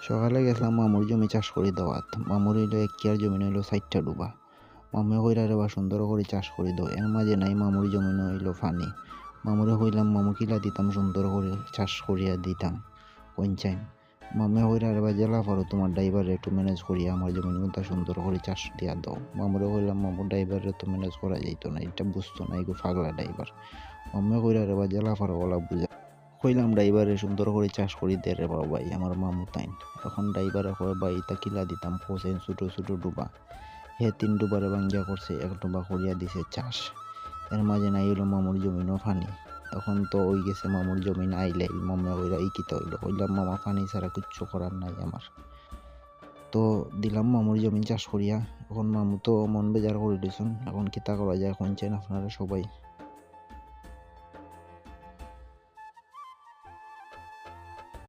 সকালে গেছিলাম মামুর জমি চাষ করি দেওয়াত। মামুর হইলো 1 কেয়ার জমি হইলো 4টা ডুবা। মামুয়ে কইরা রে বা সুন্দর করে চাষ করি দাও। এর মাঝে নাই মামুর জমি হইলো ফানি। মামুরে কইলাম মামু কিলা দিতাম সুন্দর করে চাষ করিয়া দিতাম কইনচাইন। মামুয়ে কইরা রে বা জেলা পারো তোমার ড্রাইভারে একটু ম্যানেজ করিয়া আমার জমিনগুলো সুন্দর করে চাষ দিয়া দাও। মামুরে কইলাম মামু ড্রাইভারে তো ম্যানেজ করা যাইতো না, এটা বুঝতো না, এগো পাগলা ড্রাইভার। মামুয়ে কইরা রে বা জেলা পারো ওলা বুঝা কইলাম ড্রাইভারে সুন্দর করে চাষ করি দে রে বাবা ভাই আমার মামু তাইন। এখন ড্রাইভারে কয় ভাই তা কিলা দিতাম কোসেন ছোট ছোট ডুবা। হে 3 ডুবারে ভাঙ্গিয়া করছে, 1 ডুবা করিয়া দিছে চাষ। এর মাঝে নাই হইলো মামুর জমিনও ফানি। এখন তো ওই গেছে মামুর জমিন আইলে মামা কইরা ই কিতা হইলো, কইলাম মামা ফানি ছাড়া কিচ্ছু করার নাই আমার। তো দিলাম মামুর জমিন চাষ করিয়া। এখন মামু তো মন বেজার করে দিছেন, এখন কিতা করা যায় কইনছেন আপনারা সবাই।